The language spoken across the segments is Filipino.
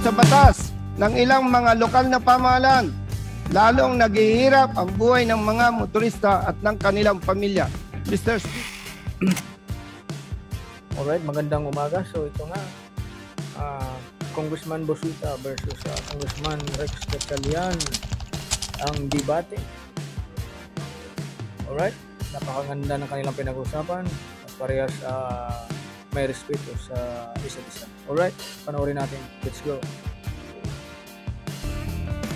sa batas ng ilang mga lokal na pamahalaan, lalong naghihirap ang buhay ng mga motorista at ng kanilang pamilya. Mr. Alright, magandang umaga. So ito nga, Congressman Bosita versus Congressman Rex Gatchalian ang debate. Alright, napakaganda ng kanilang pinag-usapan at parehas may respeto sa isa't isa. Alright, panoorin natin. Let's go.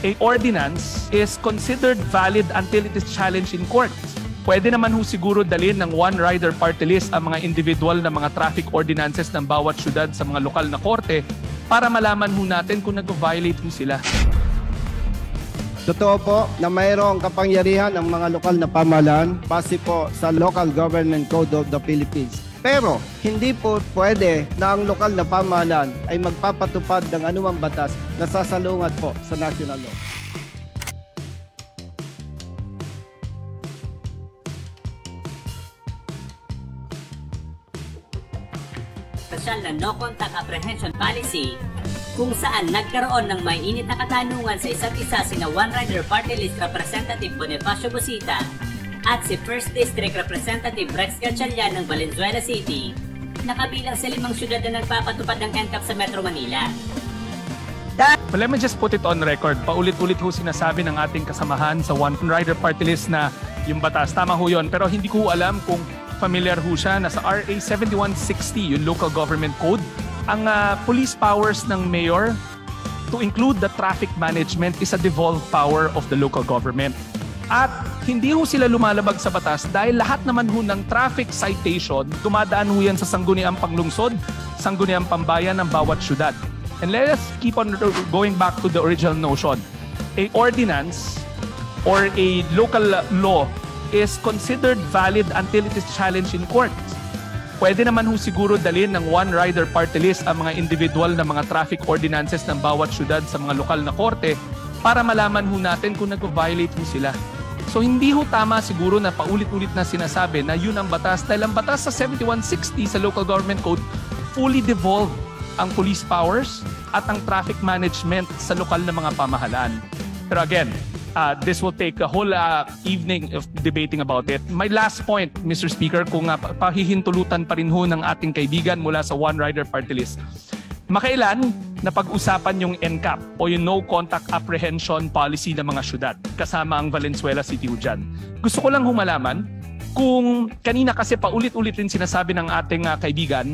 A ordinance is considered valid until it is challenged in court. Pwede naman ho siguro dalhin ng one rider party list ang mga individual na mga traffic ordinances ng bawat syudad sa mga lokal na korte para malaman ho natin kung nag-violate ho sila. Totoo po na mayroong kapangyarihan ng mga lokal na pamahalaan base po sa Local Government Code of the Philippines. Pero hindi po pwede na ang lokal na pamahalaan ay magpapatupad ng anumang batas na sasalungat po sa national law. Na no-contact apprehension policy kung saan nagkaroon ng may init na katanungan sa isa't isa sina One Rider Party List Representative Bonifacio Bosita at si First District Representative Rex Gatchalian ng Valenzuela City na kabilang sa 5 syudad na nagpapatupad ng NCAP sa Metro Manila. Well, let me just put it on record. Paulit-ulit ho sinasabi ng ating kasamahan sa One Rider Party List na yung batas. Tama ho yun. Pero hindi ko alam kung familiar ho siya na sa RA 7160, yung Local Government Code, ang police powers ng mayor to include the traffic management is a devolved power of the local government. At hindi ho sila lumalabag sa batas dahil lahat naman ho ng traffic citation, dumadaan ho yan sa sangguniang panglungsod, sangguniang pambayan ng bawat syudad. And let us keep on going back to the original notion. A ordinance or a local law is considered valid until it is challenged in court. Pwede naman ho siguro dalhin ng one rider party list ang mga individual na mga traffic ordinances ng bawat syudad sa mga lokal na korte para malaman ho natin kung nag-violate ho sila. So hindi ho tama siguro na paulit-ulit na sinasabi na yun ang batas dahil ang batas sa 7160 sa Local Government Code fully devolved ang police powers at ang traffic management sa lokal na mga pamahalaan. Pero again, this will take a whole evening of debating about it. My last point, Mr. Speaker, kung pahihintulutan pa rin ho ng ating kaibigan mula sa One Rider Party List. Makailan na pag-usapan yung NCAP o yung No Contact Apprehension Policy ng mga syudad kasama ang Valenzuela City ho dyan. Gusto ko lang humalaman kung kanina kasi paulit-ulit rin sinasabi ng ating kaibigan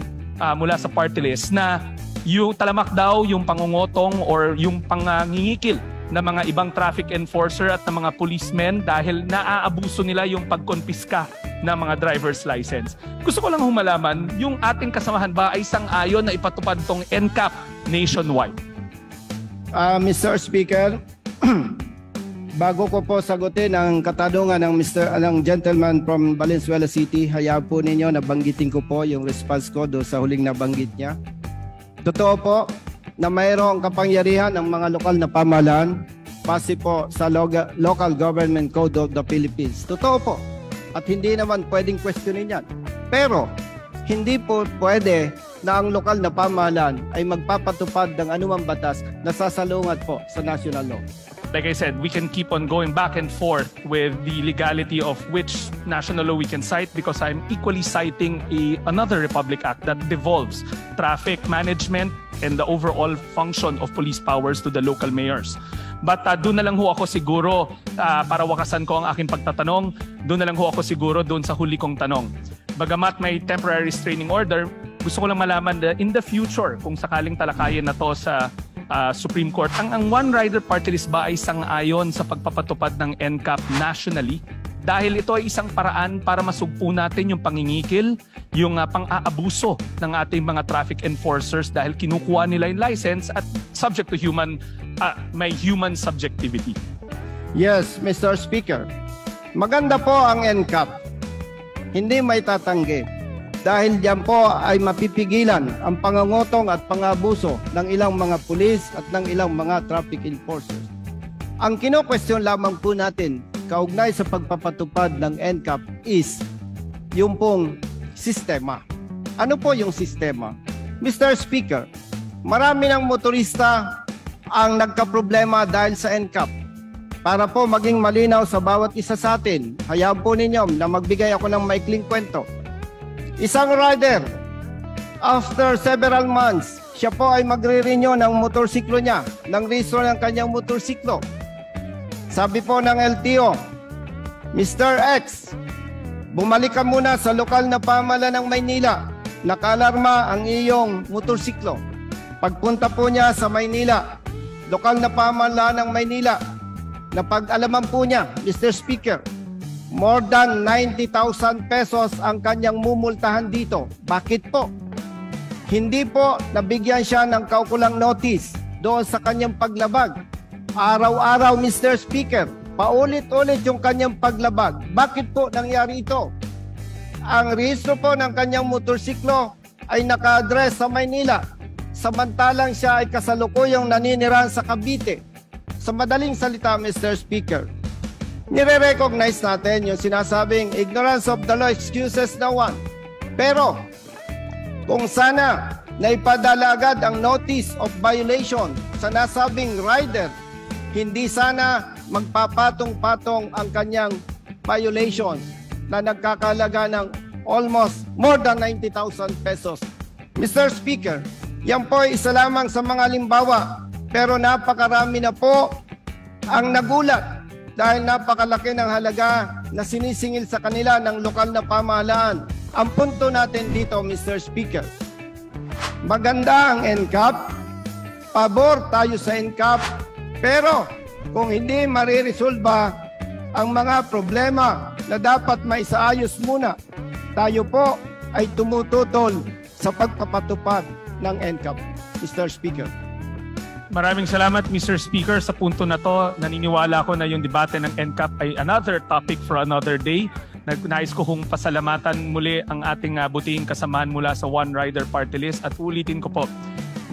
mula sa party list na yung talamak daw yung pangungotong or yung pangangingikil na mga ibang traffic enforcer at ng mga policemen dahil naaabuso nila yung pagkonpiska ng mga driver's license. Gusto ko lang humalaman, yung ating kasamahan ba ay sang-ayon na ipatupad tong NCAP nationwide? Mr. Speaker, bago ko po sagutin ang katanungan ng gentleman from Valenzuela City, hayaan po ninyo na banggitin ko po yung response ko do sa huling nabanggit niya. Totoo po na mayroong kapangyarihan ng mga lokal na pamahalaan base po sa Local Government Code of the Philippines. Totoo po. At hindi naman pwedeng questionin yan. Pero hindi po pwede na ang lokal na pamahalaan ay magpapatupad ng anumang batas na sasalungat po sa national law. Like I said, we can keep on going back and forth with the legality of which national law we can cite because I'm equally citing another Republic Act that devolves traffic management and the overall function of police powers to the local mayors. But doon na lang ho ako siguro, para wakasan ko ang aking pagtatanong, doon na lang ho ako siguro doon sa huli kong tanong. Bagamat may temporary restraining order, gusto ko lang malaman na in the future, kung sakaling talakayin na to sa Supreme Court, ang One Rider Party List ba ay sang-ayon sa pagpapatupad ng NCAP nationally? Dahil ito ay isang paraan para masugpo natin yung pangingikil, yung pang-aabuso ng ating mga traffic enforcers dahil kinukuha nila yung license at subject to may human subjectivity. Yes, Mr. Speaker. Maganda po ang NCAP. Hindi may tatanggi. Dahil diyan po ay mapipigilan ang pangangotong at pangabuso ng ilang mga pulis at ng ilang mga traffic enforcers. Ang kino-question lamang po natin kaugnay sa pagpapatupad ng NCAP is yung pong sistema. Ano po yung sistema? Mr. Speaker, marami ng motorista ang nagkaproblema dahil sa NCAP. Para po maging malinaw sa bawat isa sa atin, hayaan po ninyo na magbigay ako ng maikling kwento. Isang rider, after several months, siya po ay magre-renew ng motorsiklo niya, ng registro ng kanyang motorsiklo. Sabi po ng LTO, Mr. X, bumalik ka muna sa lokal na pamahalaan ng Maynila. Nakalarma ang iyong motorsiklo. Pagpunta po niya sa Maynila, lokal na pamahalaan ng Maynila, napag-alaman po niya, Mr. Speaker, more than 90,000 pesos ang kanyang mumultahan dito. Bakit po? Hindi po nabigyan siya ng kaukulang notice doon sa kanyang paglabag. Araw-araw, Mr. Speaker, paulit-ulit yung kanyang paglabag. Bakit po nangyari ito? Ang rehistro po ng kanyang motorsiklo ay naka-address sa Maynila. Samantalang siya ay kasalukuyang naninirahan sa Cavite. Sa madaling salita, Mr. Speaker, nire-recognize natin yung sinasabing ignorance of the law excuses no one. Pero kung sana naipadala agad ang notice of violation sa nasabing rider, hindi sana magpapatong-patong ang kanyang violations na nagkakalaga ng almost more than 90,000 pesos. Mr. Speaker, yan po ay isa lamang sa mga halimbawa, pero napakarami na po ang nagulat dahil napakalaki ng halaga na sinisingil sa kanila ng lokal na pamahalaan. Ang punto natin dito, Mr. Speaker, maganda ang NCAP, pabor tayo sa NCAP, pero kung hindi mariresolba ang mga problema na dapat maisaayos muna, tayo po ay tumututol sa pagpapatupad ng NCAP, Mr. Speaker. Maraming salamat, Mr. Speaker. Sa punto na to, naniniwala ko na yung debate ng NCAP ay another topic for another day. Nais ko kong pasalamatan muli ang ating butihing kasamahan mula sa One Rider Party List at ulitin ko po,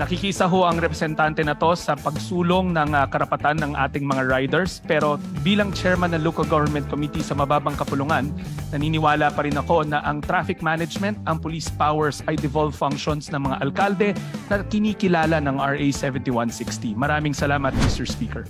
nakikisa ho ang representante na to sa pagsulong ng karapatan ng ating mga riders, pero bilang chairman ng Local Government Committee sa Mababang Kapulungan, naniniwala pa rin ako na ang traffic management, ang police powers ay devolved functions ng mga alkalde na kinikilala ng RA 7160. Maraming salamat, Mr. Speaker.